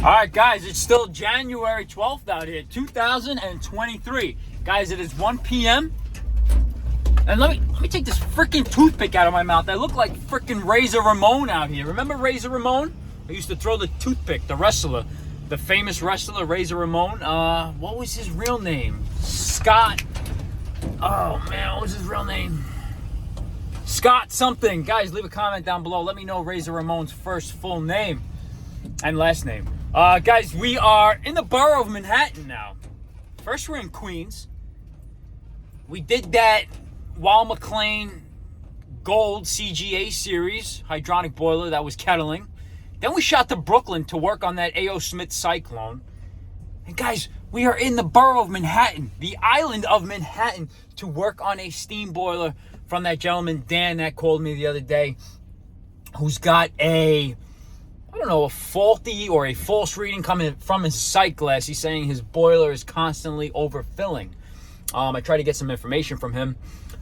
All right, guys, it's still January 12th out here, 2023. Guys, it is 1 p.m. And let me take this freaking toothpick out of my mouth. I look like freaking Razor Ramon out here. Remember Razor Ramon? I used to throw the toothpick, the wrestler, the famous wrestler, Razor Ramon. What was his real name? Scott. Oh, man, what was his real name? Scott something. Guys, leave a comment down below. Let me know Razor Ramon's first full name and last name. Guys, we are in the borough of Manhattan now. First, we're in Queens. We did that Wall McLean Gold CGA series hydronic boiler that was kettling. Then we shot to Brooklyn to work on that A.O. Smith cyclone. And guys, we are in the borough of Manhattan, the island of Manhattan, to work on a steam boiler from that gentleman, Dan, that called me the other day, who's got a faulty or a false reading coming from his sight glass. He's saying his boiler is constantly overfilling. I tried to get some information from him,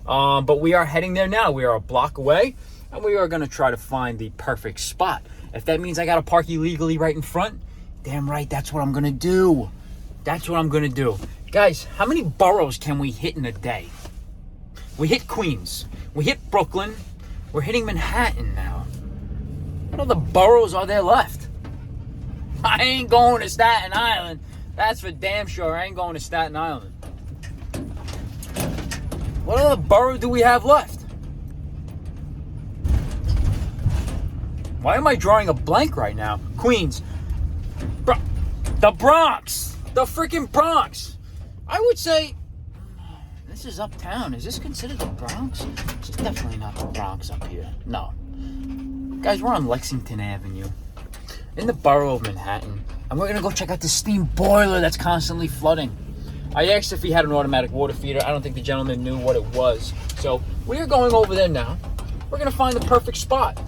but we are heading there now. We are a block away, and we are going to try to find the perfect spot. If that means I got to park illegally right in front, damn right, that's what I'm going to do. That's what I'm going to do. Guys, how many boroughs can we hit in a day? We hit Queens. We hit Brooklyn. We're hitting Manhattan now. What other boroughs are there left? I ain't going to Staten Island. That's for damn sure. I ain't going to Staten Island. What other borough do we have left? Why am I drawing a blank right now? Queens. The Bronx. The freaking Bronx. I would say this is uptown. Is this considered the Bronx? This is definitely not the Bronx up here. No. Guys, we're on Lexington Avenue in the borough of Manhattan, and we're going to go check out the steam boiler that's constantly flooding. I asked if he had an automatic water feeder. I don't think the gentleman knew what it was. So we are going over there now. We're going to find the perfect spot.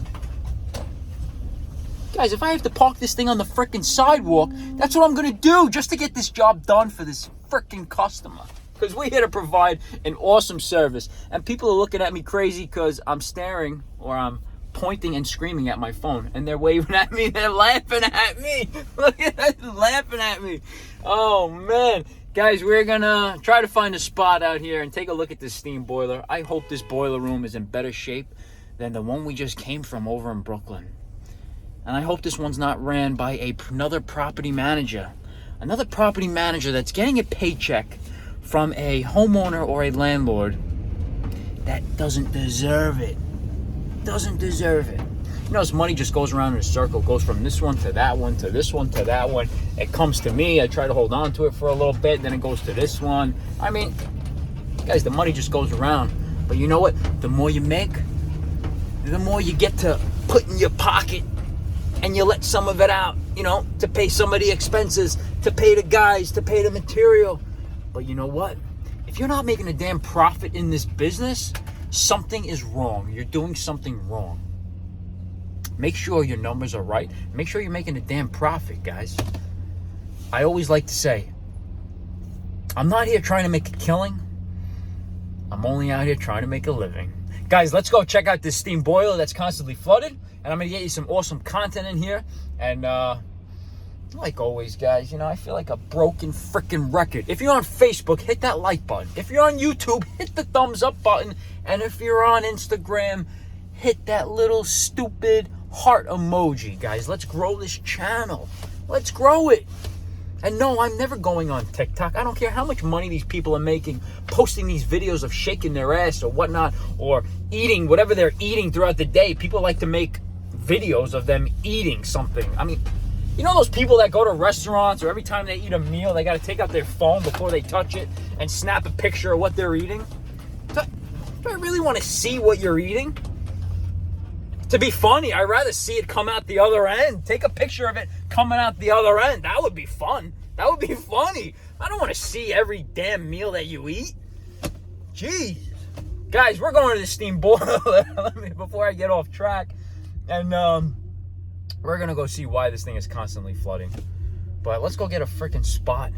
Guys, if I have to park this thing on the freaking sidewalk, that's what I'm going to do just to get this job done for this freaking customer. Because we're here to provide an awesome service. And people are looking at me crazy because I'm staring or I'm pointing and screaming at my phone, and they're waving at me. They're laughing at me. Look at that, laughing at me. Oh man, guys, we're gonna try to find a spot out here and take a look at this steam boiler. I hope this boiler room is in better shape than the one we just came from over in Brooklyn, and I hope this one's not ran by another property manager that's getting a paycheck from a homeowner or a landlord that doesn't deserve it. Doesn't deserve it. You know, this money just goes around in a circle, goes from this one to that one to this one to that one. It comes to me, I try to hold on to it for a little bit, then it goes to this one. I mean, guys, the money just goes around. But you know what? The more you make, the more you get to put in your pocket, and you let some of it out, you know, to pay some of the expenses, to pay the guys, to pay the material. But you know what? If you're not making a damn profit in this business, something is wrong. You're doing something wrong. Make sure your numbers are right. Make sure you're making a damn profit, guys. I always like to say, I'm not here trying to make a killing. I'm only out here trying to make a living. Guys, let's go check out this steam boiler that's constantly flooded. And I'm going to get you some awesome content in here. And like always, guys, you know, I feel like a broken freaking record. If you're on Facebook, hit that like button. If you're on YouTube, hit the thumbs up button. And if you're on Instagram, hit that little stupid heart emoji, guys. Let's grow this channel. Let's grow it. And no, I'm never going on TikTok. I don't care how much money these people are making, posting these videos of shaking their ass or whatnot, or eating whatever they're eating throughout the day. People like to make videos of them eating something. I mean, you know those people that go to restaurants, or every time they eat a meal, they got to take out their phone before they touch it and snap a picture of what they're eating? Do I really want to see what you're eating? To be funny, I'd rather see it come out the other end. Take a picture of it coming out the other end. That would be fun. That would be funny. I don't want to see every damn meal that you eat. Jeez. Guys, we're going to the steam boiler before I get off track. And we're going to go see why this thing is constantly flooding. But let's go get a freaking spot.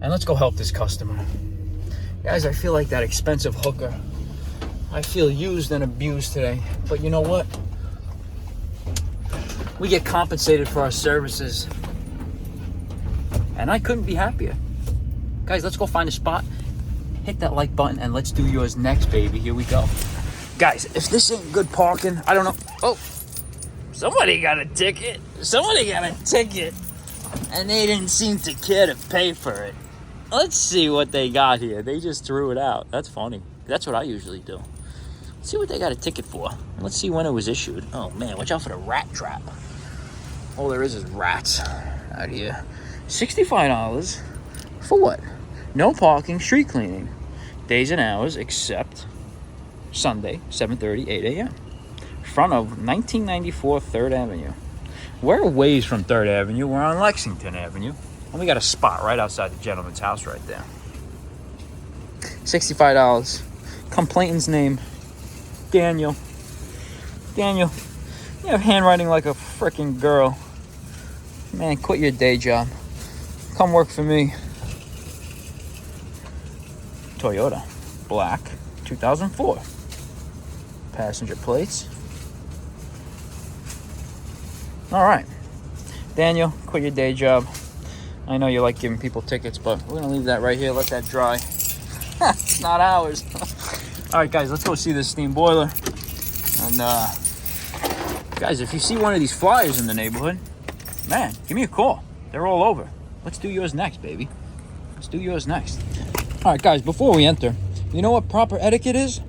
And let's go help this customer. Guys, I feel like that expensive hooker. I feel used and abused today. But you know what? We get compensated for our services. And I couldn't be happier. Guys, let's go find a spot. Hit that like button and let's do yours next, baby. Here we go. Guys, if this ain't good parking, I don't know. Oh, somebody got a ticket. Somebody got a ticket. And they didn't seem to care to pay for it. Let's see what they got here. They just threw it out. That's funny. That's what I usually do. Let's see what they got a ticket for. Let's see when it was issued. Oh, man, watch out for the rat trap. All there is rats out here. $65 for what? No parking, street cleaning. Days and hours except Sunday, 7:30, 8 a.m. Front of 1994 3rd Avenue. We're a ways from 3rd Avenue. We're on Lexington Avenue. And we got a spot right outside the gentleman's house right there. $65. Complainant's name, Daniel. Daniel, you have handwriting like a freaking girl. Man, quit your day job. Come work for me. Toyota, black, 2004. Passenger plates. All right. Daniel, quit your day job. I know you like giving people tickets, but we're gonna leave that right here, let that dry. It's not ours. All right, guys, let's go see this steam boiler. And guys, if you see one of these flyers in the neighborhood, man, give me a call. They're all over. Let's do yours next, baby. Let's do yours next. All right, guys, before we enter, you know what proper etiquette is?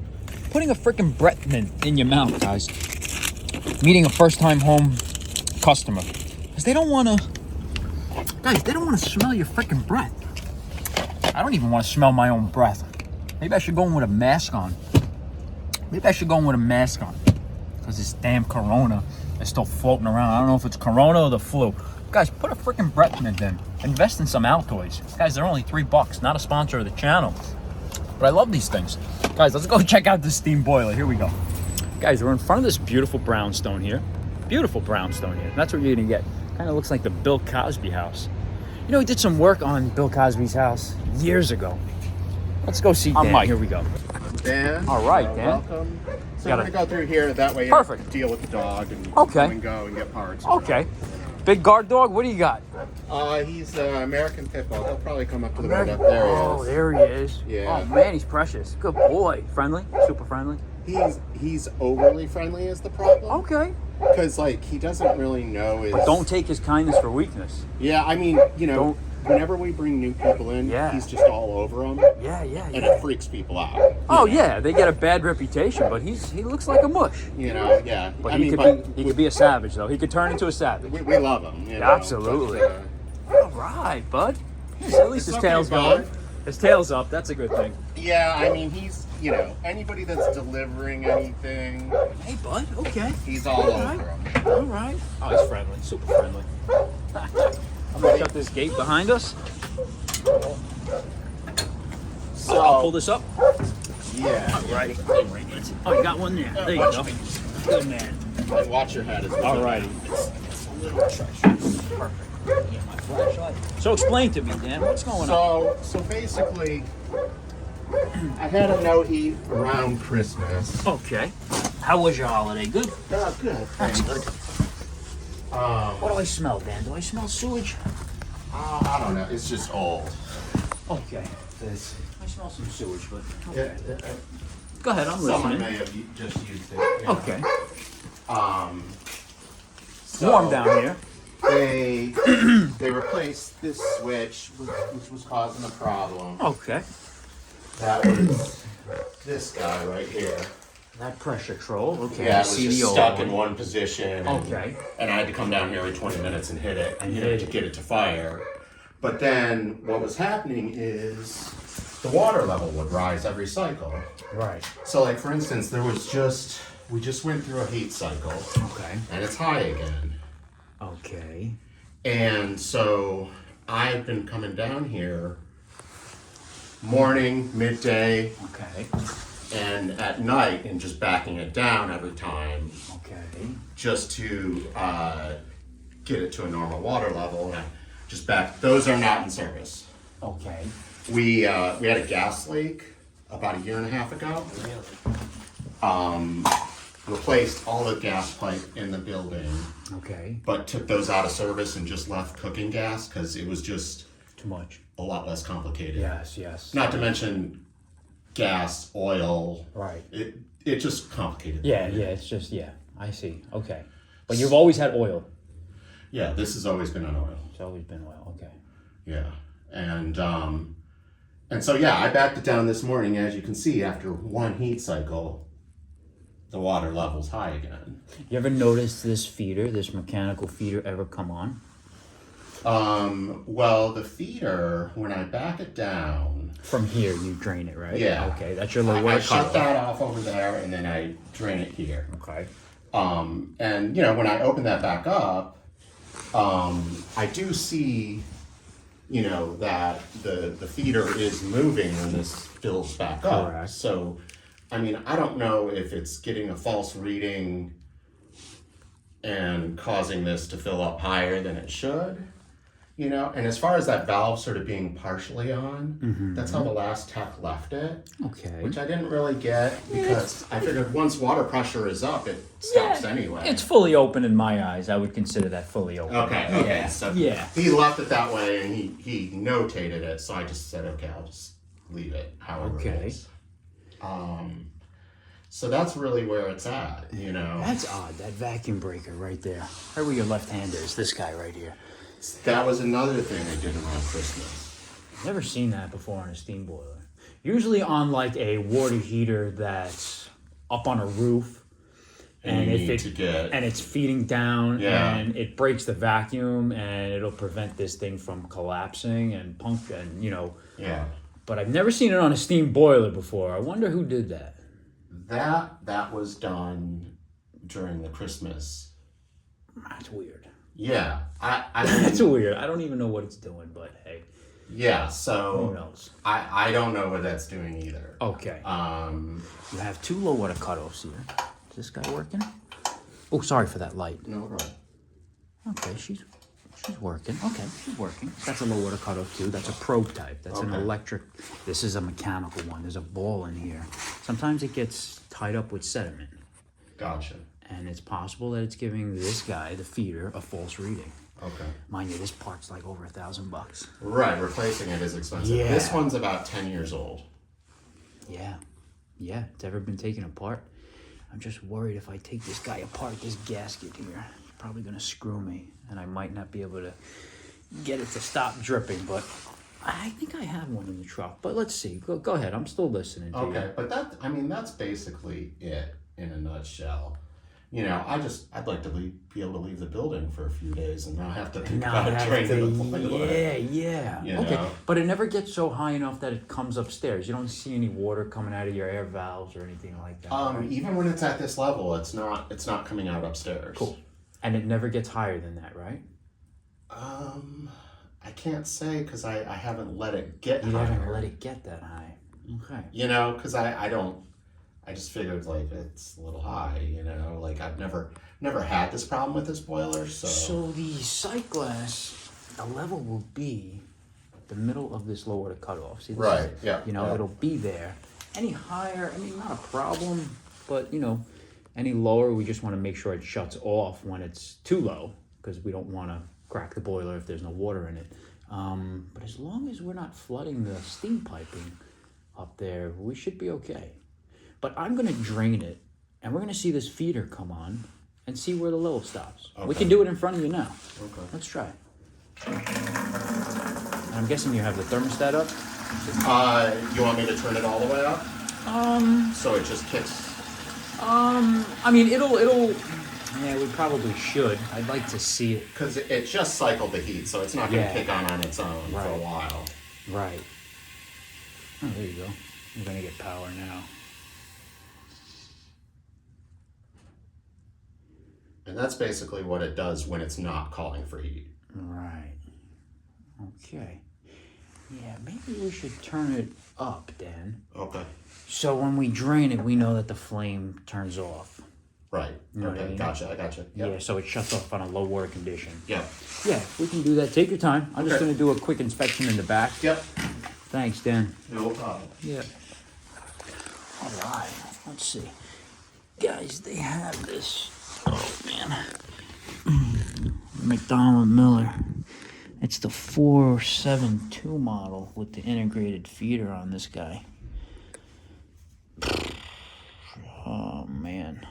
Putting a freaking breath mint in your mouth, guys. Meeting a first-time home customer. Because they don't want to... Guys, they don't want to smell your freaking breath. I don't even want to smell my own breath. Maybe I should go in with a mask on. Because this damn corona is still floating around. I don't know if it's corona or the flu. Guys, put a freaking breath mint in. Invest in some Altoids. Guys, they're only $3. Not a sponsor of the channel. But I love these things. Guys, let's go check out this steam boiler. Here we go. Guys, we're in front of this beautiful brownstone here. Beautiful brownstone here. That's what you're going to get. Kind of looks like the Bill Cosby house. You know, we did some work on Bill Cosby's house years ago. Let's go see Dan. Mike. Here we go. Dan. All right, Dan. Welcome. So I'm going to go through here. That way you Perfect. can deal with the dog and okay. and go and get parts. Okay. Big guard dog, what do you got? He's an American Pit Bull. He'll probably come up to the road up there. Oh, there he is. Yeah. Oh, man, he's precious. Good boy. Friendly? Super friendly? He's overly friendly is the problem. Okay. Because, like, he doesn't really know his... But don't take his kindness for weakness. Yeah, I mean, you know, whenever we bring new people in, he's just all over them. Yeah. And it freaks people out. Oh, yeah, they get a bad reputation, but he looks like a mush. You know, yeah. But he could be a savage, though. He could turn into a savage. We love him. You know, absolutely. But, all right, bud. At least his tail's going. His tail's up. That's a good thing. Yeah, I mean, he's, you know, anybody that's delivering anything. Hey, bud. Okay. He's all over them. All right. Oh, he's friendly. Super friendly. I'm going to shut this gate behind us. So, I'll pull this up. Yeah. All righty. Oh, you got one there. There you go. Good man. And watch your head as well. All righty. It's a little treacherous. Perfect. Yeah, my flashlight. So explain to me, Dan, what's going on? So basically, I had a no heat around Christmas. Okay. How was your holiday? Good? Good. That's good. What do I smell, Dan? Do I smell sewage? I don't know. It's just old. Okay. I smell some sewage, but okay. Yeah, go ahead, I'm someone listening. may have just used it. Yeah. Okay. So warm down here. They replaced this switch, which was causing a problem. Okay. That was this guy right here. That pressure control. Okay. Yeah, it was just stuck in one position. Okay. And I had to come down here every 20 minutes and hit it to get it to fire. But then what was happening is the water level would rise every cycle. Right. So, like, for instance, we just went through a heat cycle. Okay. And it's high again. Okay. And so I've been coming down here morning, midday, okay, and at night, and just backing it down every time. Okay. Just to get it to a normal water level. And I just back. Those are not in service. Okay. We had a gas leak about a year and a half ago. Really? Replaced all the gas pipe in the building. Okay. but took those out of service and just left cooking gas because it was just Too much. a lot less complicated. Yes. Not to mention gas, oil. Right. It just complicated. Yeah, it's just, I see. Okay. But you've always had oil. Yeah, this has always been on oil. It's always been oil, okay. Yeah. And so I backed it down this morning. As you can see, after one heat cycle, the water level's high again. You ever notice this mechanical feeder ever come on? Well, the feeder, when I back it down... From here, you drain it, right? Yeah. Okay, that's your low water I shut that off over there, and then I drain it here. Okay. And, when I open that back up, I do see, that the feeder is moving when this fills back up. Correct. So, I don't know if it's getting a false reading and causing this to fill up higher than it should. And as far as that valve sort of being partially on, that's how the last tech left it. Okay. Which I didn't really get because I figured once water pressure is up, it stops anyway. It's fully open in my eyes. I would consider that fully open. Okay. Yeah. So Yeah. he left it that way and he notated it. So I just said, okay, I'll just leave it however it is. So that's really where it's at, That's odd, that vacuum breaker right there. Right where your left hander is, this guy right here. That was another thing I did around Christmas. Never seen that before on a steam boiler. Usually on like a water heater that's up on a roof, and it's feeding down, and it breaks the vacuum, and it'll prevent this thing from collapsing and Yeah. But I've never seen it on a steam boiler before. I wonder who did that. That was done during the Christmas. That's weird. Yeah, I mean, That's weird. I don't even know what it's doing, but hey. Yeah, so Who knows? I don't know what that's doing either. Okay. You have two low water cutoffs here. Is this guy working? Oh, sorry for that light. No problem. Okay, she's working. Okay, she's working. That's a low water cutoff too. That's a probe type. That's an electric. This is a mechanical one. There's a ball in here. Sometimes it gets tied up with sediment. Gotcha. And it's possible that it's giving this guy, the feeder, a false reading. Okay. Mind you, this part's like over $1,000. Right, replacing it is expensive. Yeah. This one's about 10 years old. Yeah, it's ever been taken apart. I'm just worried if I take this guy apart, this gasket here, it's probably gonna screw me, and I might not be able to get it to stop dripping, but I think I have one in the truck. But let's see, go ahead, I'm still listening to you. Okay, but that's basically it in a nutshell. I'd like to be able to leave the building for a few days and not have to think about draining the boiler. Yeah. You Okay, know? but it never gets so high enough that it comes upstairs. You don't see any water coming out of your air valves or anything like that. Right? Even when it's at this level, it's not coming out upstairs. Cool. And it never gets higher than that, right? I can't say because I haven't let it get You higher. haven't let it get that high. Okay. Because I just figured like it's a little high, like I've never had this problem with this boiler, so. So the sight glass, the level will be the middle of this low water cutoff. See, this Right, is, yeah. It'll be there. Any higher, not a problem, but any lower, we just want to make sure it shuts off when it's too low, because we don't want to crack the boiler if there's no water in it. But as long as we're not flooding the steam piping up there, we should be okay. But I'm going to drain it, and we're going to see this feeder come on and see where the level stops. Okay. We can do it in front of you now. Okay. Let's try. I'm guessing you have the thermostat up? You want me to turn it all the way up? So it just kicks. Yeah, we probably should. I'd like to see it. Because it just cycled the heat, so it's not going to kick on its own for a Right. while. Right. Oh, there you go. We're going to get power now. And that's basically what it does when it's not calling for heat. Right. Okay. Yeah, maybe we should turn it up, Dan. Okay. So when we drain it, we know that the flame turns off. Right. You know what Okay, I mean? gotcha, I gotcha. Yep. Yeah, so it shuts off on a low water condition. Yep. Yeah, we can do that. Take your time. I'm just Okay. going to do a quick inspection in the back. Yep. Thanks, Dan. No problem. Yeah. All right. Let's see. Guys, they have this. Oh, man. McDonald Miller. It's the 472 model with the integrated feeder on this guy. Oh, man.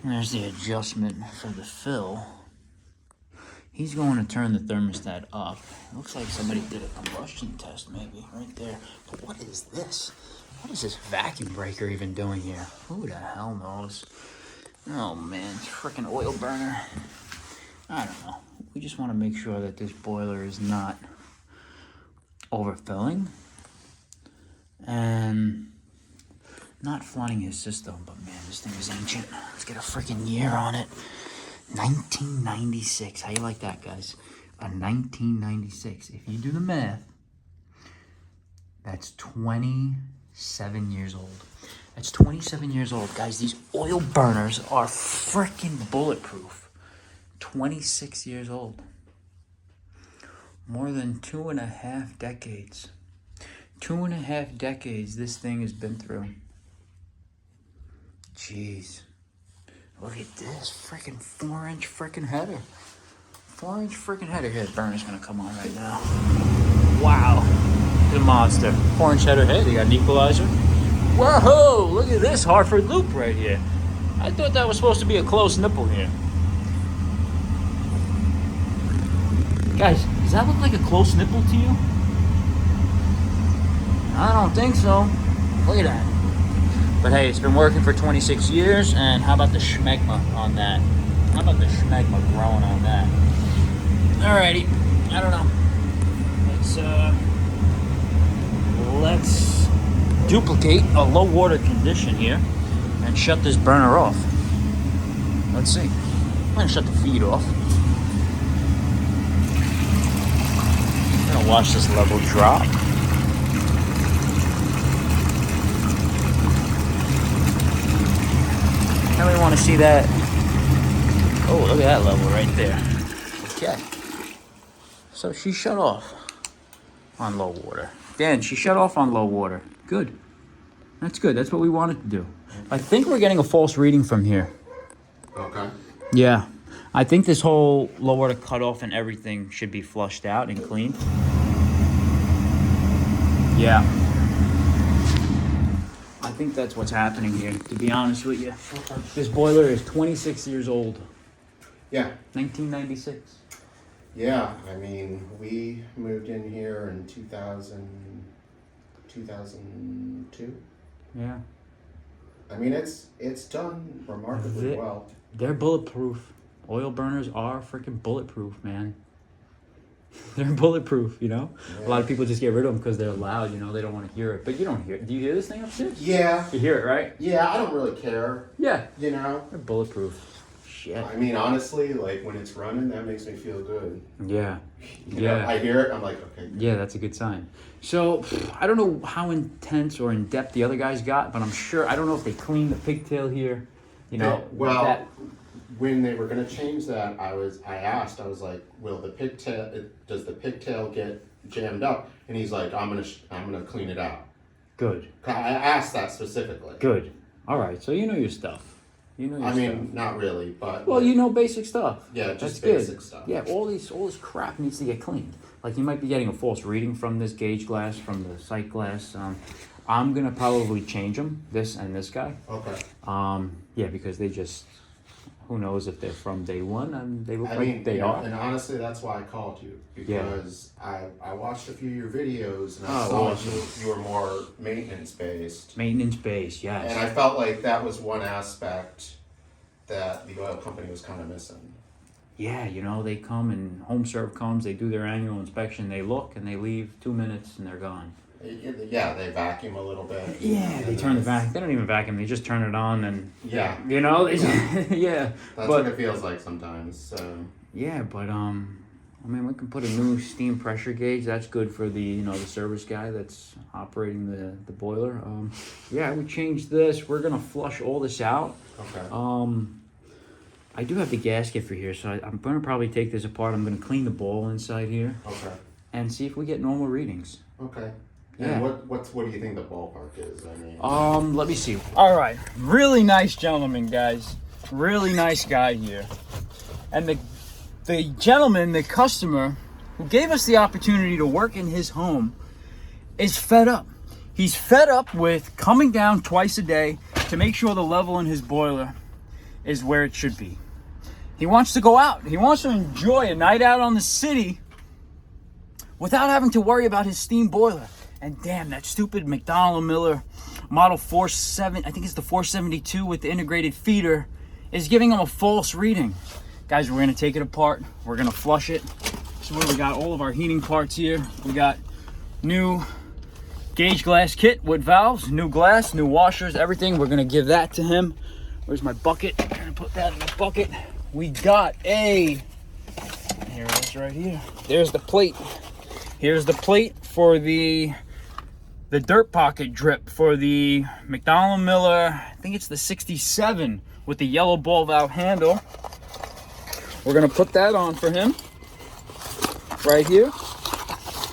There's the adjustment for the fill. He's going to turn the thermostat up. It looks like somebody did a combustion test, maybe, right there. But what is this? What is this vacuum breaker even doing here? Who the hell knows? Oh, man, freaking oil burner. I don't know. We just want to make sure that this boiler is not overfilling and not flooding his system. But, man, this thing is ancient. Let's get a freaking year on it. 1996. How you like that, guys? A 1996. If you do the math, that's 27 years old. That's 27 years old. Guys, these oil burners are freaking bulletproof. 26 years old. More than 2.5 decades. 2.5 decades this thing has been through. Jeez. Look at this freaking 4-inch freaking header. 4-inch freaking header. Here, the burner's gonna come on right now. Wow. The monster. 4-inch header head. They got an equalizer. Whoa! Look at this Hartford loop right here. I thought that was supposed to be a close nipple here. Guys, does that look like a close nipple to you? I don't think so. Look at that. But hey, it's been working for 26 years, and how about the schmegma on that? How about the schmegma growing on that? Alrighty, I don't know. Let's duplicate a low water condition here and shut this burner off. Let's see. I'm gonna shut the feed off. I'm gonna watch this level drop. Now we want to see that. Oh, look at that level right there. Okay. So she shut off on low water. Dan, she shut off on low water. Good. That's good. That's what we wanted to do. I think we're getting a false reading from here. Okay. Yeah. I think this whole low water cutoff and everything should be flushed out and cleaned. Yeah. I think that's what's happening here, to be honest with you. Okay. This boiler is 26 years old. Yeah. 1996. Yeah, I mean, we moved in here in 2002. Yeah. I mean, it's done remarkably well. They're bulletproof. Oil burners are freaking bulletproof, man. They're bulletproof, you know? Yeah. A lot of people just get rid of them because they're loud, you know? They don't want to hear it. But you don't hear it. Do you hear this thing upstairs? Yeah. You hear it, right? Yeah, I don't really care. Yeah. You know? They're bulletproof. Shit. I mean, honestly, like, when it's running, that makes me feel good. Yeah. You know, I hear it, I'm like, okay. Yeah, that's a good sign. So, I don't know how intense or in depth the other guys got, but I'm sure, I don't know if they cleaned the pigtail here. You know? Well, when they were going to change that, I asked, I was like, does the pigtail get jammed up? And he's like, I'm gonna clean it out. Good. I asked that specifically. Good. All right, so you know your stuff. You know your stuff. I mean, not really, but well, you know basic stuff. Yeah, just That's basic good. stuff. Yeah, all this crap needs to get cleaned. Like you might be getting a false reading from this gauge glass, from the sight glass. I'm gonna probably change them, this and this guy. Okay. Yeah, because they just, who knows if they're from day one, and they look I like mean, they are. And honestly, that's why I called you, because I watched a few of your videos and I Oh, saw awesome. you were more maintenance based. Maintenance base, yes. And I felt like that was one aspect that the oil company was kind of missing. Yeah, you know, they come and Home Serve comes, they do their annual inspection, they look, and they leave 2 minutes and they're gone. Yeah, they vacuum a little bit. Yeah, they turn the vacuum. They don't even vacuum. They just turn it on and Yeah. you know, yeah. That's but, what it feels like sometimes. So. Yeah, but I mean, we can put a new steam pressure gauge. That's good for the the service guy that's operating the boiler. Yeah, we changed this. We're gonna flush all this out. Okay. I do have the gasket for here, so I'm gonna probably take this apart. I'm gonna clean the ball inside here Okay. and see if we get normal readings. Okay. And what do you think the ballpark is? I mean, let me see. All right, really nice gentleman, guys. Really nice guy here. And the gentleman, the customer who gave us the opportunity to work in his home is fed up. He's fed up with coming down twice a day to make sure the level in his boiler is where it should be. He wants to go out. He wants to enjoy a night out on the city without having to worry about his steam boiler. And damn, that stupid McDonnell Miller Model 47, I think it's the 472 with the integrated feeder, is giving him a false reading. Guys, we're gonna take it apart. We're gonna flush it. So we got all of our heating parts here. We got new gauge glass kit with valves, new glass, new washers, everything. We're gonna give that to him. Where's my bucket? I'm gonna put that in the bucket. We got here it is right here. There's the plate. Here's the plate for the dirt pocket drip for the McDonnell Miller, I think it's the 67 with the yellow ball valve handle. We're gonna put that on for him right here.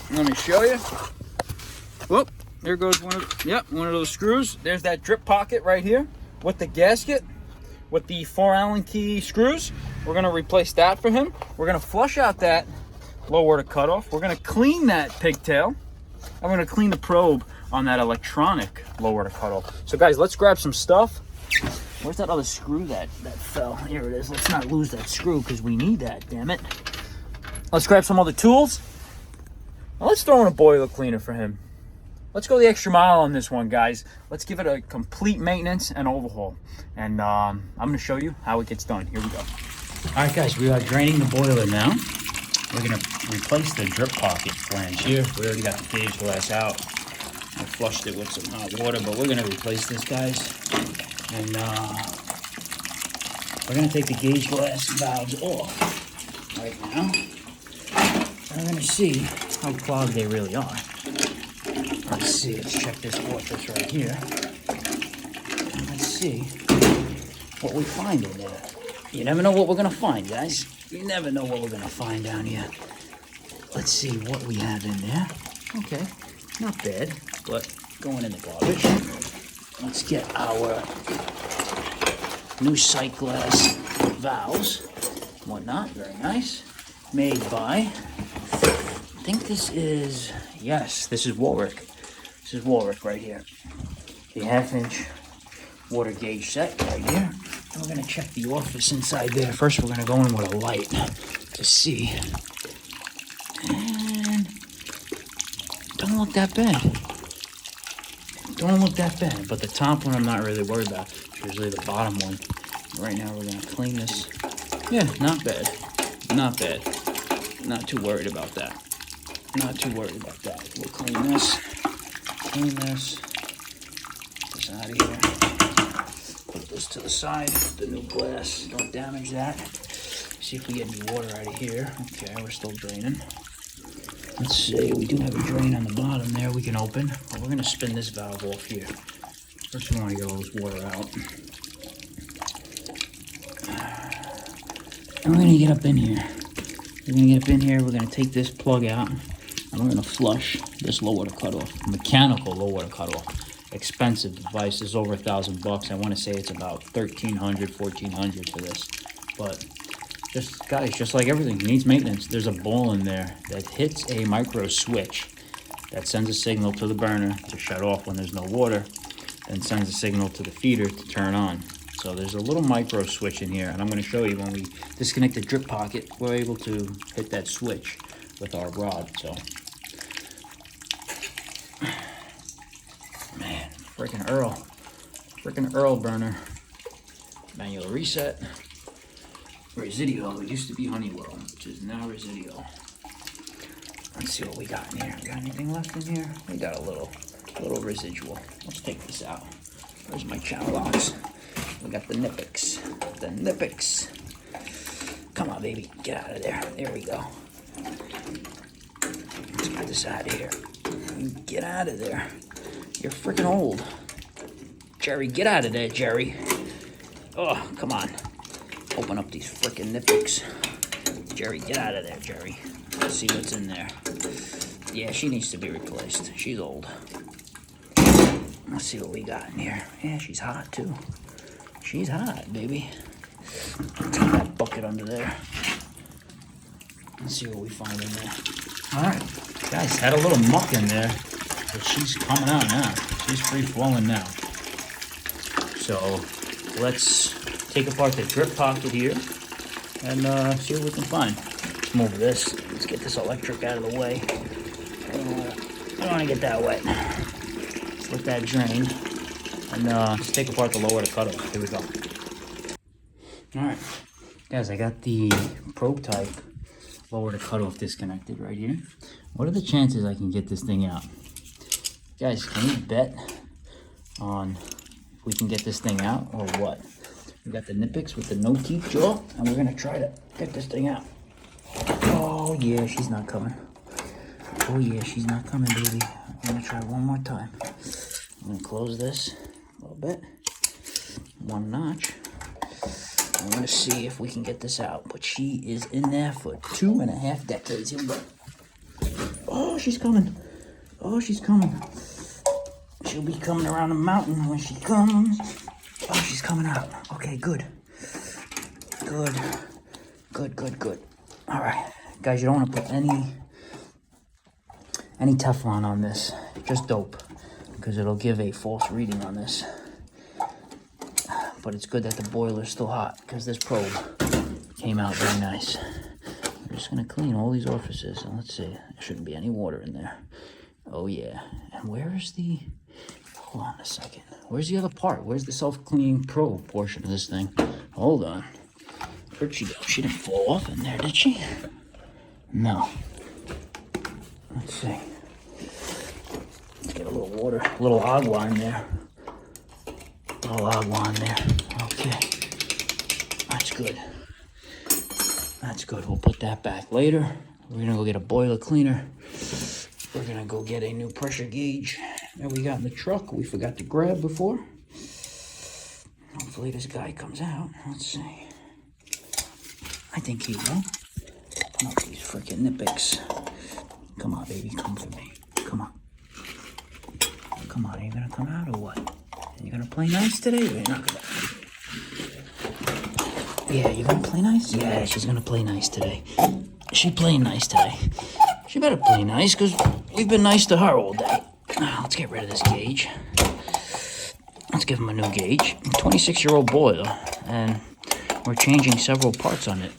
Let me show you. Whoop, there goes one of those screws. There's that drip pocket right here with the gasket with the 4 Allen key screws. We're gonna replace that for him. We're gonna flush out that low water cutoff. We're gonna clean that pigtail. I'm gonna clean the probe on that electronic low water cutoff. So guys, let's grab some stuff. Where's that other screw that fell? Here it is. Let's not lose that screw because we need that, damn it. Let's grab some other tools. Now let's throw in a boiler cleaner for him. Let's go the extra mile on this one, guys. Let's give it a complete maintenance and overhaul. And I'm gonna show you how it gets done. Here we go. All right, guys, we are draining the boiler now. We're gonna replace the drip pocket flange here. We already got the gauge glass out. I flushed it with some hot water, but we're gonna replace this, guys. And we're gonna take the gauge glass valves off right now. And we're gonna see how clogged they really are. Let's see, let's check this orifice right here. And let's see what we find in there. You never know what we're gonna find, guys. You never know what we're gonna find down here. Let's see what we have in there. Okay, not bad, but going in the garbage. Let's get our new sight glass valves, whatnot, very nice. Made by, I think this is, yes, this is Warwick. This is Warwick right here. The 1/2-inch water gauge set right here. And we're gonna check the orifice inside there. First, we're gonna go in with a light to see. And don't look that bad. Don't look that bad, but the top one I'm not really worried about. It's usually the bottom one. Right now we're gonna clean this. Yeah, not bad. Not bad. Not too worried about that. Not too worried about that. We'll clean this. Clean this. Put this out of here. Put this to the side. The new glass. Don't damage that. See if we get any water out of here. Okay, we're still draining. Let's see, we do have a drain on the bottom there we can open. But we're gonna spin this valve off here. First we wanna get all this water out. And we're gonna get up in here. We're gonna get up in here, we're gonna take this plug out, and we're gonna flush this low water cutoff. Mechanical low water cutoff. Expensive device, is over $1,000. I wanna say it's about $1,300, $1,400 for this. But just, guys, just like everything, it needs maintenance. There's a ball in there that hits a micro switch that sends a signal to the burner to shut off when there's no water, and sends a signal to the feeder to turn on. So there's a little micro switch in here, and I'm going to show you when we disconnect the drip pocket, we're able to hit that switch with our rod. So, man, freaking Earl burner. Manual reset. Residual, it used to be Honeywell, which is now Residual. Let's see what we got in here. Got anything left in here? We got a little residual. Let's take this out. Where's my channel locks? We got the Nipix. The Nipix. Come on, baby. Get out of there. There we go. Let's get this out of here. Get out of there. You're freaking old. Jerry, get out of there, Jerry. Oh, come on. Open up these freaking Nipix. Jerry, get out of there, Jerry. Let's see what's in there. Yeah, she needs to be replaced. She's old. Let's see what we got in here. Yeah, she's hot too. She's hot, baby. Let's get that bucket under there. Let's see what we find in there. All right, guys, had a little muck in there, but she's coming out now. She's free flowing now. So let's take apart the drip pocket here and see what we can find. Let's move this. Let's get this electric out of the way. I don't want to get that wet. Let's let that drain. And let's take apart the lower to cutoff. Here we go. All right, guys, I got the probe type lower to cutoff disconnected right here. What are the chances I can get this thing out? Guys, can you bet on if we can get this thing out or what? We got the Nipix with the no teeth jaw, and we're gonna try to get this thing out. Oh yeah, she's not coming. Oh yeah, she's not coming, baby. I'm gonna try one more time. I'm gonna close this a little bit, one notch. I'm gonna see if we can get this out, but she is in there for 2.5 decades. Here we go. Oh, she's coming. Oh, she's coming. She'll be coming around the mountain when she comes. Oh, she's coming out. Okay, good. Good. Good, good, good. All right, guys, you don't want to put any Teflon on this. Just dope, because it'll give a false reading on this. But it's good that the boiler's still hot, because this probe came out very nice. We're just gonna clean all these orifices, and let's see. There shouldn't be any water in there. Oh yeah. And where is the... Hold on a second. Where's the other part? Where's the self-cleaning probe portion of this thing? Hold on. Where'd she go? She didn't fall off in there, did she? No. Let's see. Let's get a little water, a little agua in there. A little agua in there. Okay. That's good. That's good. We'll put that back later. We're gonna go get a boiler cleaner. We're gonna go get a new pressure gauge that we got in the truck we forgot to grab before. Hopefully this guy comes out. Let's see. I think he will. Oh, these freaking Nipix. Come on, baby, come for me. Come on. Come on, are you gonna come out or what? Are you gonna play nice today or you're not gonna? Yeah, you gonna play nice? Yeah, she's gonna play nice today. She playing nice today. She better play nice, because we've been nice to her all day. Let's get rid of this gauge. Let's give him a new gauge. 26-year-old boiler, and we're changing several parts on it,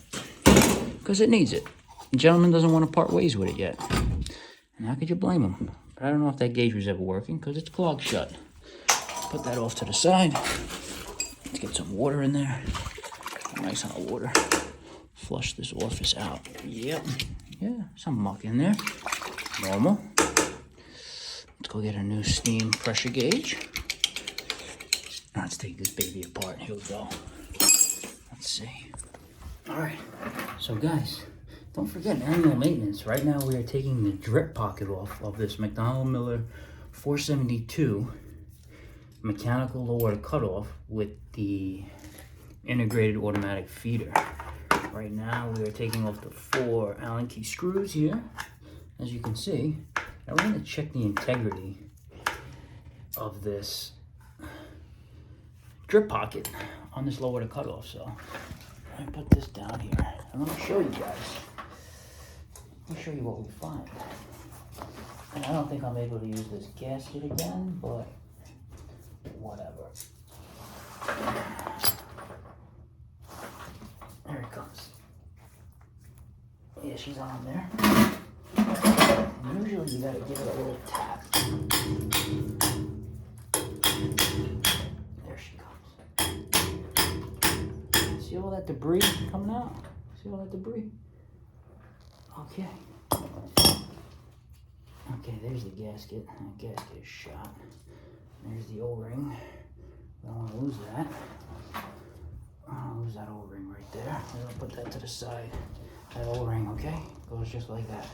because it needs it. The gentleman doesn't want to part ways with it yet. And how could you blame him? But I don't know if that gauge was ever working, because it's clogged shut. Put that off to the side. Let's get some water in there. A nice amount of water. Flush this orifice out. Yep. Yeah, some muck in there. Normal. Let's go get a new steam pressure gauge. Let's take this baby apart. Here we go. Let's see. All right. So guys, don't forget annual maintenance. Right now we are taking the drip pocket off of this McDonnell Miller 472 mechanical lower cutoff with the integrated automatic feeder. Right now we are taking off the 4 Allen key screws here, as you can see. Now we're going to check the integrity of this drip pocket on this lower to cutoff. So I'm going to put this down here. I'm going to show you guys. Let me show you what we find. And I don't think I'm able to use this gasket again, but whatever. There it comes. Yeah, she's on there. Usually you gotta give it a little tap. There she comes. See all that debris coming out? See all that debris? Okay. Okay, there's the gasket. That gasket is shot. There's the O-ring. I don't want to lose that. I don't want to lose that O-ring right there. I'm going to put that to the side. That O-ring, okay? Goes just like that.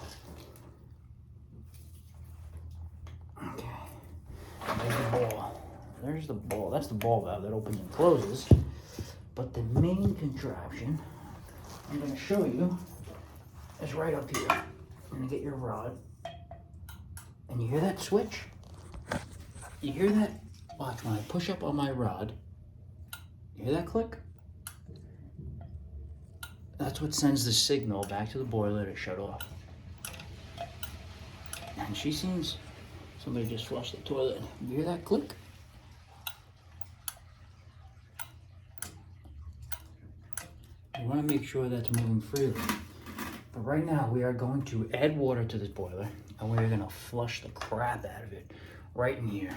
Okay. And there's the ball. There's the ball. That's the ball valve that opens and closes. But the main contraption, I'm going to show you, is right up here. You're going to get your rod. And you hear that switch? You hear that? Watch, when I push up on my rod, you hear that click? That's what sends the signal back to the boiler to shut off. And she seems, somebody just flushed the toilet. You hear that click? You want to make sure that's moving freely. But right now we are going to add water to this boiler and we're going to flush the crap out of it right in here.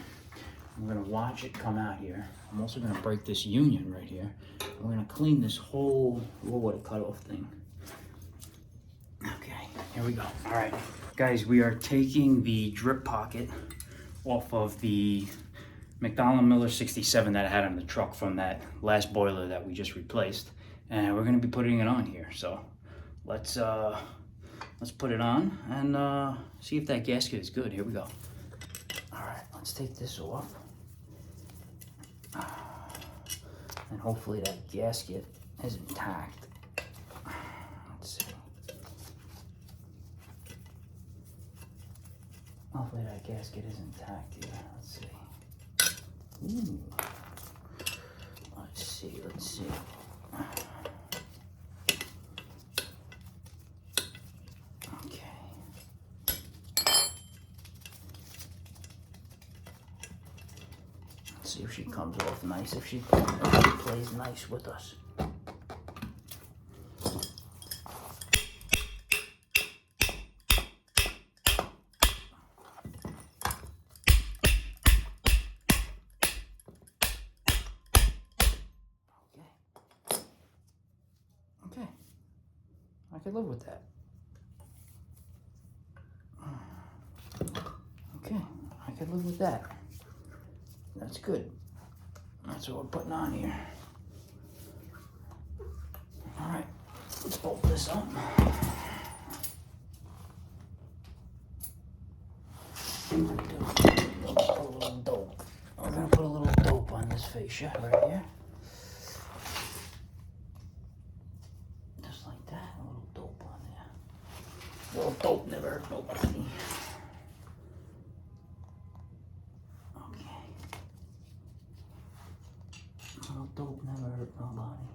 We're going to watch it come out here. I'm also going to break this union right here. We're going to clean this whole water cutoff thing. Okay, here we go. All right, guys, we are taking the drip pocket off of the McDonald Miller 67 that I had on the truck from that last boiler that we just replaced. And we're going to be putting it on here. So let's put it on and see if that gasket is good. Here we go. All right, let's take this off. And hopefully that gasket is intact. Let's see. Hopefully that gasket is intact here. Let's see. Ooh. Let's see. See if she comes off nice, if she plays nice with us. Okay, I could live with that. Okay, I could live with that. That's good. That's what we're putting on here. All right, let's bolt this up. Put a little dope. We're gonna put a little dope on this fascia right here. Just like that, a little dope on there. A little dope never hurt nobody. Dope never hurt nobody.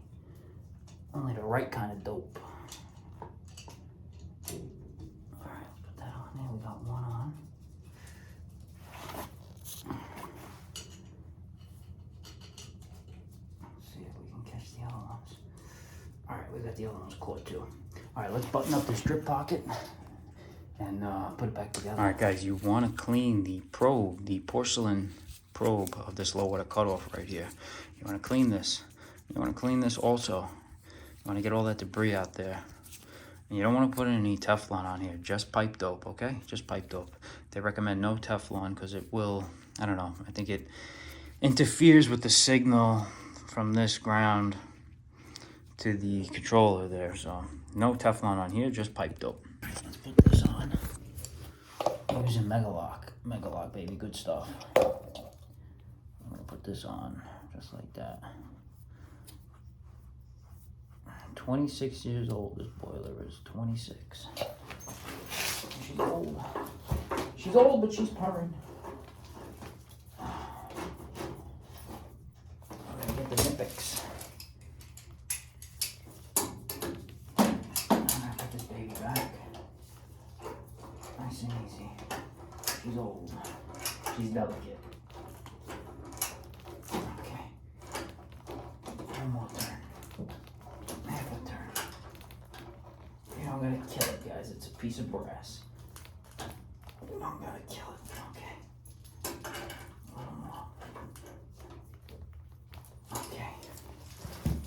Only the right kind of dope. Alright, put that on there. We got one on. Let's see if we can catch the other ones. Alright, we got the other ones caught too. Alright, let's button up this drip pocket and put it back together. Alright guys, you want to clean the probe, the porcelain probe of this low water cutoff right here. You want to clean this. You want to clean this also. You want to get all that debris out there. And you don't want to put any Teflon on here. Just pipe dope, okay? Just pipe dope. They recommend no Teflon because it will, I don't know, I think it interferes with the signal from this ground to the controller there. So no Teflon on here, just pipe dope. Let's put this on. I'm using Megalock. Megalock, baby, good stuff. I'm gonna put this on just like that. 26 years old, this boiler is 26. She's old. She's old, but she's purring. I'm gonna get the Nipix. I'm gonna put this baby back. Nice and easy. She's old. She's delicate. One more turn. Half a turn. You don't gotta kill it, guys. It's a piece of brass. You don't gotta kill it. Okay. A little more. Okay.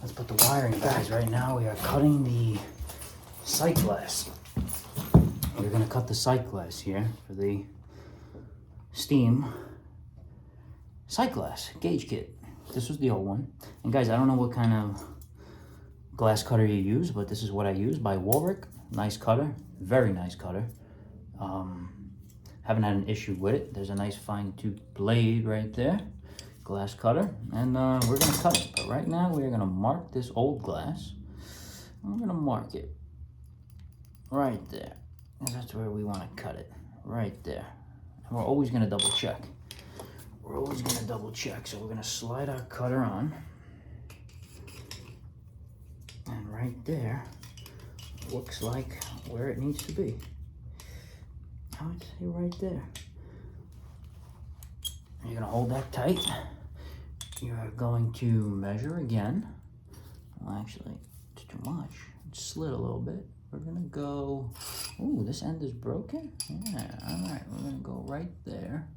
Let's put the wiring, guys. Right now we are cutting the sight glass. We're gonna cut the sight glass here for the steam sight glass gauge kit. This was the old one. And guys, I don't know what kind of glass cutter you use, but this is what I use by Warwick. Nice cutter, very nice cutter. Haven't had an issue with it. There's a nice fine tooth blade right there. Glass cutter, and we're gonna cut it. But right now we're gonna mark this old glass. I'm gonna mark it right there. And that's where we wanna cut it, right there. And we're always gonna double check. We're always gonna double check. So we're gonna slide our cutter on. And right there, looks like where it needs to be. I would say right there. You're gonna hold that tight. You are going to measure again. Well, actually, it's too much. It slid a little bit. We're gonna go, ooh, this end is broken? Yeah, all right, we're gonna go right there,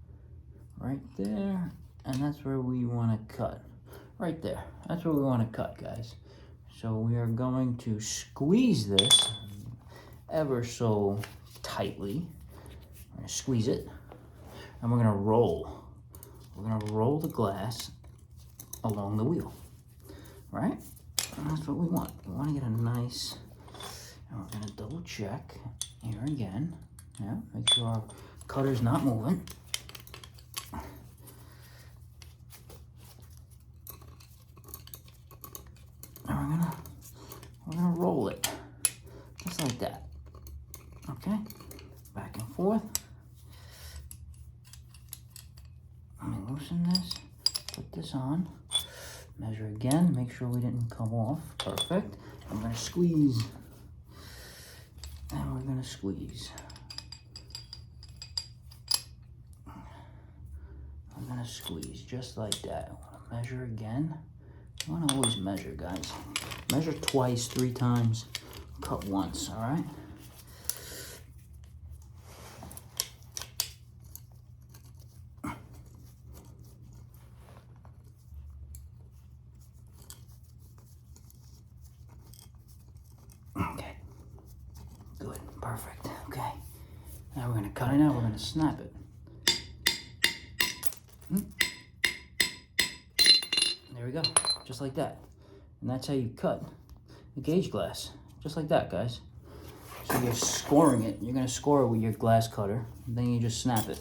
and that's where we wanna cut. Right there, that's where we wanna cut, guys. So we are going to squeeze this ever so tightly. We're gonna squeeze it, and we're gonna roll. We're gonna roll the glass along the wheel, right? And that's what we want. We wanna get a nice, and we're gonna double check here again. Yeah, make sure our cutter's not moving. And we're gonna roll it, just like that. Okay, back and forth. Let me loosen this, put this on, measure again, make sure we didn't come off. Perfect. I'm gonna squeeze. And we're gonna squeeze. I'm gonna squeeze just like that. I wanna measure again. You wanna always measure, guys. Measure twice, 3 times, cut once, all right? Okay, good, perfect, okay. Now we're gonna cut it out, we're gonna snap it. There we go, just like that. And that's how you cut the gauge glass, just like that, guys. So you're scoring it, you're gonna score it with your glass cutter, and then you just snap it.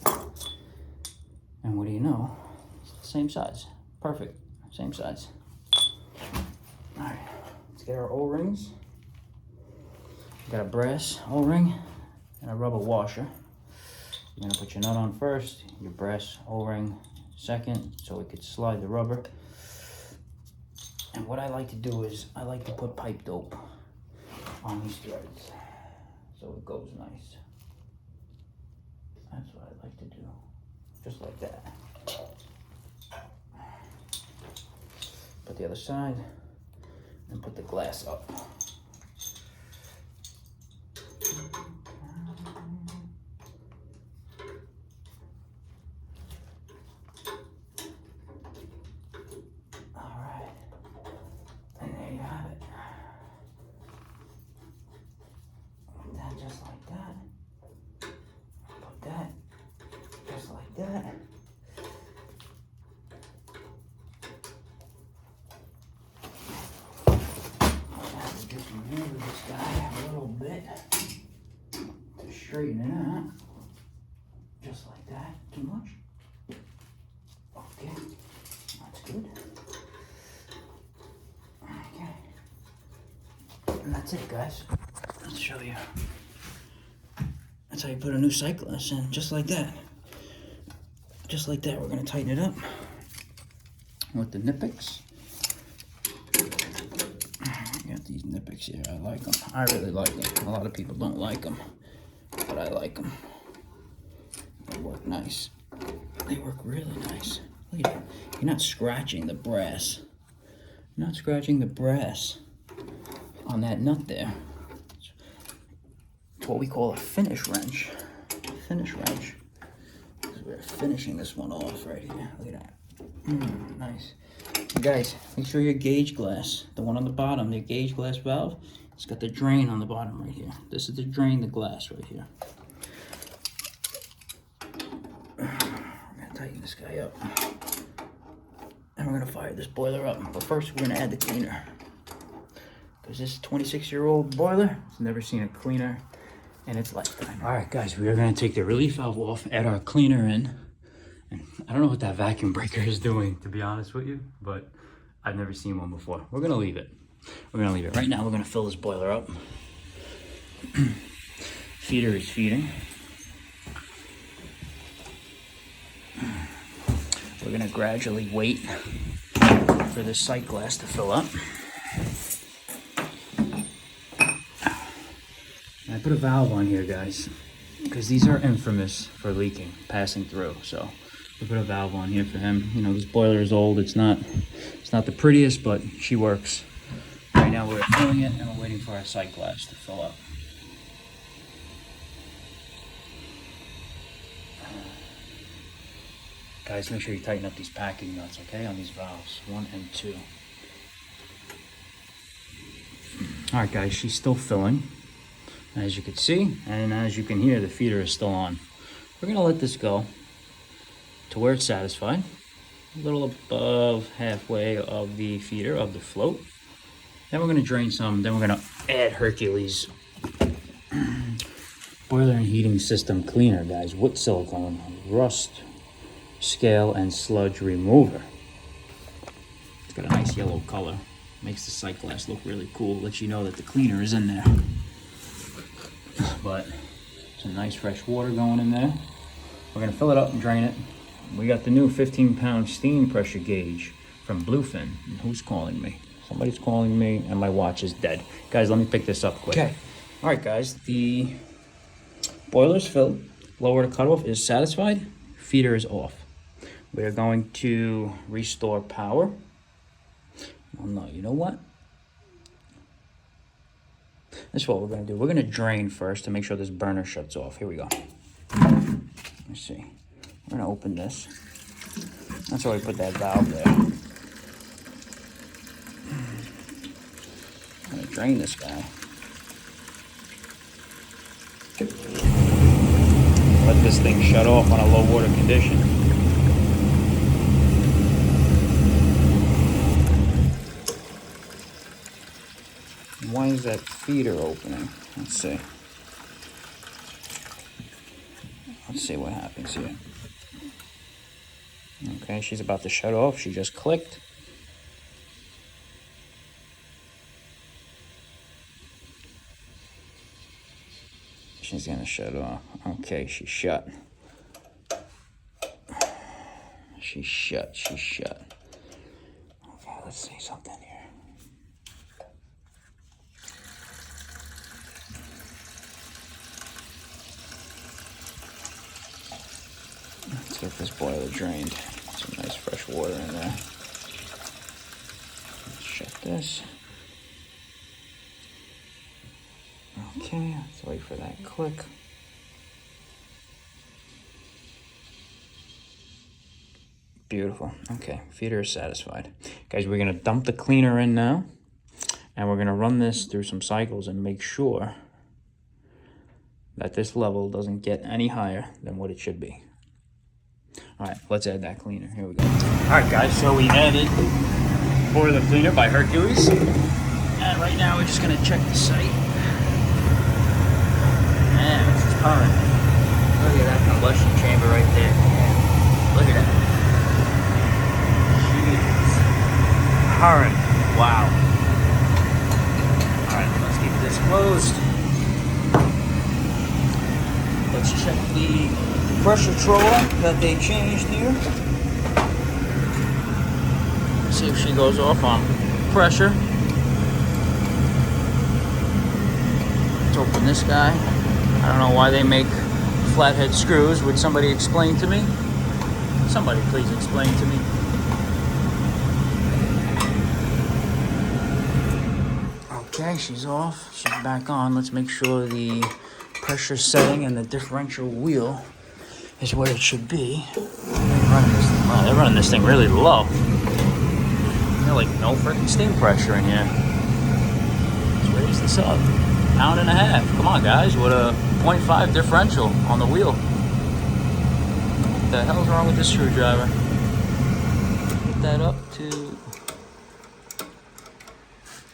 And what do you know? It's the same size, perfect, same size. All right, let's get our O-rings. Got a brass O-ring and a rubber washer. You're gonna put your nut on first, your brass O-ring second, so it could slide the rubber. And what I like to do is, I like to put pipe dope on these threads, so it goes nice. That's what I like to do, just like that. Put the other side, and put the glass up. That. Just maneuver this guy a little bit to straighten it out. Just like that. Too much? Okay, that's good. Okay. And that's it, guys. Let's show you. That's how you put a new sight glass in, just like that. Just like that, we're gonna tighten it up with the Nippics. Got these Nippics here, I like them. I really like them. A lot of people don't like them, but I like them. They work nice. They work really nice. Look at that. You're not scratching the brass. You're not scratching the brass on that nut there. It's what we call a finish wrench. Finish wrench. We're finishing this one off right here. Look at that. Nice. You guys, make sure your gauge glass, the one on the bottom, the gauge glass valve, it's got the drain on the bottom right here. This is the drain, the glass right here. We're gonna tighten this guy up. And we're gonna fire this boiler up. But first we're gonna add the cleaner. Because this 26-year-old boiler has never seen a cleaner in its lifetime. All right, guys, we are gonna take the relief valve off, add our cleaner in. And I don't know what that vacuum breaker is doing, to be honest with you, but I've never seen one before. We're gonna leave it. We're gonna leave it. Right now, we're gonna fill this boiler up. Feeder is feeding. We're gonna gradually wait for the sight glass to fill up. And I put a valve on here, guys, because these are infamous for leaking, passing through. So we put a valve on here for him. You know, this boiler is old. It's not the prettiest, but she works. Right now we're filling it and we're waiting for our sight glass to fill up. Guys, make sure you tighten up these packing nuts, okay, on these valves, 1 and 2. All right, guys, she's still filling, as you can see, and as you can hear, the feeder is still on. We're gonna let this go to where it's satisfied, a little above halfway of the feeder, of the float. Then we're gonna drain some, then we're gonna add Hercules boiler and heating system cleaner, guys, with silicone, rust, scale, and sludge remover. It's got a nice yellow color. Makes the sight glass look really cool. Lets you know that the cleaner is in there. But some nice fresh water going in there. We're gonna fill it up and drain it. We got the new 15-pound steam pressure gauge from Bluefin. And who's calling me? Somebody's calling me and my watch is dead. Guys, let me pick this up quick. Okay. All right, guys, the boiler's filled. Lower to cutoff is satisfied. Feeder is off. We're going to restore power. Oh no, you know what? That's what we're gonna do. We're gonna drain first to make sure this burner shuts off. Here we go. Let's see. We're gonna open this. That's why we put that valve there. I'm gonna drain this guy. Let this thing shut off on a low water condition. Why is that feeder opening? Let's see. Let's see what happens here. Okay, she's about to shut off. She just clicked. She's gonna shut off. Okay, she's shut. She's shut. Okay, let's see something here. Let's get this boiler drained. Some nice fresh water in there. Let's shut this. Okay, let's wait for that click. Beautiful. Okay, feeder is satisfied. Guys, we're gonna dump the cleaner in now, and we're gonna run this through some cycles and make sure that this level doesn't get any higher than what it should be. All right, let's add that cleaner. Here we go. All right, guys, so we added boiler cleaner by Hercules. And right now we're just gonna check the site. Man, this is purring. Look at that combustion chamber right there. Look at that. Jeez. Purring. Wow. All right, let's keep this closed. Let's check the pressure controller that they changed here. See if she goes off on pressure. Let's open this guy. I don't know why they make flathead screws. Would somebody explain to me? Somebody please explain to me. Okay, she's off. She's back on. Let's make sure the pressure setting and the differential wheel is where it should be. They're running this thing really low. There's like no freaking steam pressure in here. Let's raise this up. 1.5 pounds. Come on, guys. With a 0.5 differential on the wheel. What the hell's wrong with this screwdriver? Put that up to...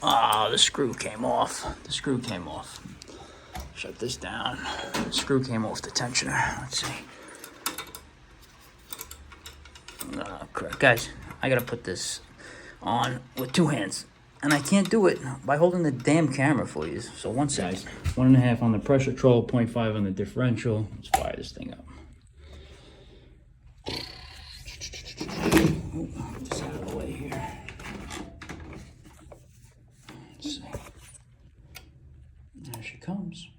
Ah, the screw came off. The screw came off. Shut this down. The screw came off the tensioner. Let's see. Oh, crap. Guys, I gotta put this on with 2 hands. And I can't do it by holding the damn camera for you. So 1 second. 1.5 on the pressure control, 0.5 on the differential. Let's fire this thing up. Let's see. There she comes.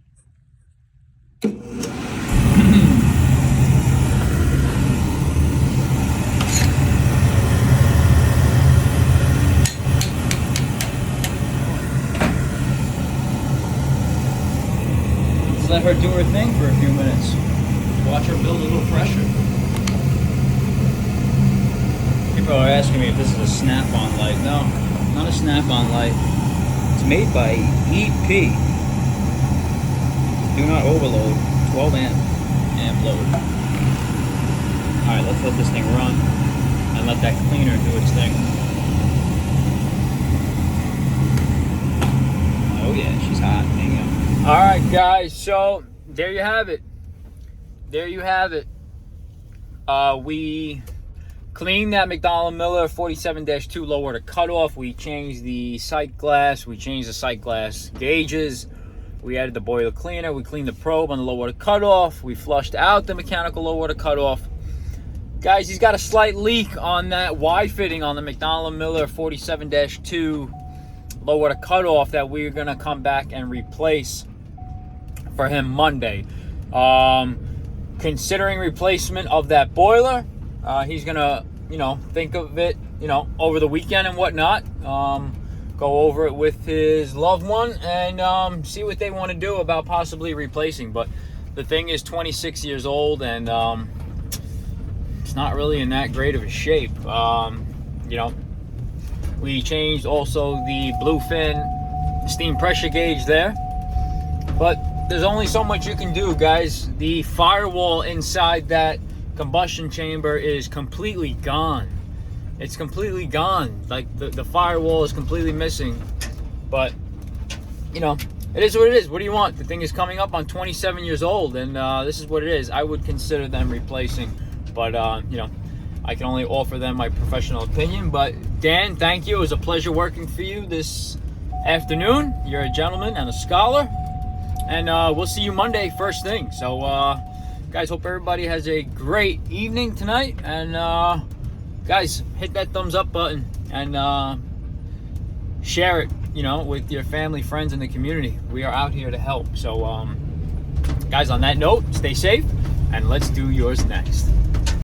Let her do her thing for a few minutes. Watch her build a little pressure. People are asking me if this is a snap-on light. No, not a snap-on light. It's made by EP. Do not overload. 12 amp load. Alright, let's let this thing run and let that cleaner do its thing. Oh yeah, she's hot. There you go. Alright guys, so there you have it. There you have it. We cleaned that McDonald Miller 47-2 low water cutoff. We changed the sight glass. We changed the sight glass gauges. We added the boiler cleaner. We cleaned the probe on the low water cutoff. We flushed out the mechanical low water cutoff. Guys, he's got a slight leak on that Y fitting on the McDonald Miller 47-2 low water cutoff that we're gonna come back and replace for him Monday. Considering replacement of that boiler, he's gonna, think of it, over the weekend and whatnot. Go over it with his loved one and see what they want to do about possibly replacing. But the thing is 26 years old and it's not really in that great of a shape. We changed also the bluefin steam pressure gauge there, but there's only so much you can do, guys. The firewall inside that combustion chamber is completely gone. It's completely gone. Like the firewall is completely missing. But it is what it is. What do you want? The thing is coming up on 27 years old, and this is what it is. I would consider them replacing, but I can only offer them my professional opinion. But Dan, thank you. It was a pleasure working for you this afternoon. You're a gentleman and a scholar. And we'll see you Monday first thing. So, guys, hope everybody has a great evening tonight. And, guys, hit that thumbs up button and share it, with your family, friends, and the community. We are out here to help. So, guys, on that note, stay safe, and let's do yours next.